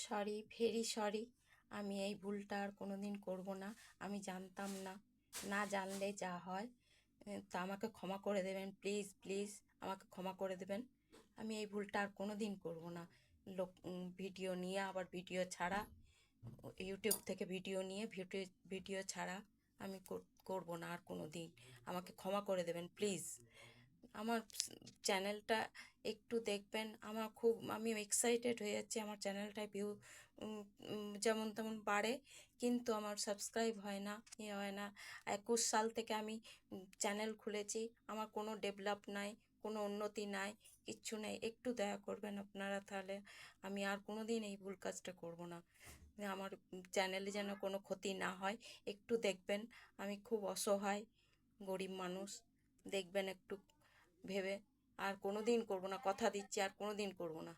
Sorry, very sorry. আমি এই ভুলটা আর কোনো দিন করবো না। আমি জানতাম না, না জানলে যা হয়। তা আমাকে ক্ষমা করে দেবেন, প্লিজ প্লিজ আমাকে ক্ষমা করে দেবেন। আমি এই ভুলটা আর কোনো দিন করবো না। ভিডিও নিয়ে আবার ভিডিও ছাড়া, ইউটিউব থেকে ভিডিও নিয়ে ভিডিও ছাড়া আমি করবো না আর কোনো দিন। আমাকে ক্ষমা করে দেবেন প্লিজ। আমার চ্যানেলটা একটু দেখবেন। আমি এক্সাইটেড হয়ে যাচ্ছি। আমার চ্যানেলটায় ভিউ যেমন তেমন বাড়ে, কিন্তু আমার সাবস্ক্রাইব হয় না, হয় না। 21 সাল থেকে আমি চ্যানেল খুলেছি, আমার কোনো ডেভেলপ নাই, কোনো উন্নতি নাই, কিচ্ছু নেই। একটু দয়া করবেন আপনারা, তাহলে আমি আর কোনো দিন এই ভুল কাজটা করব না। আমার চ্যানেলে যেন কোনো ক্ষতি না হয়, একটু দেখবেন। আমি খুব অসহায়, গরিব মানুষ, দেখবেন একটু ভেবে। আর কোনো দিন করবো না, কথা দিচ্ছি আর কোনো দিন করবো না।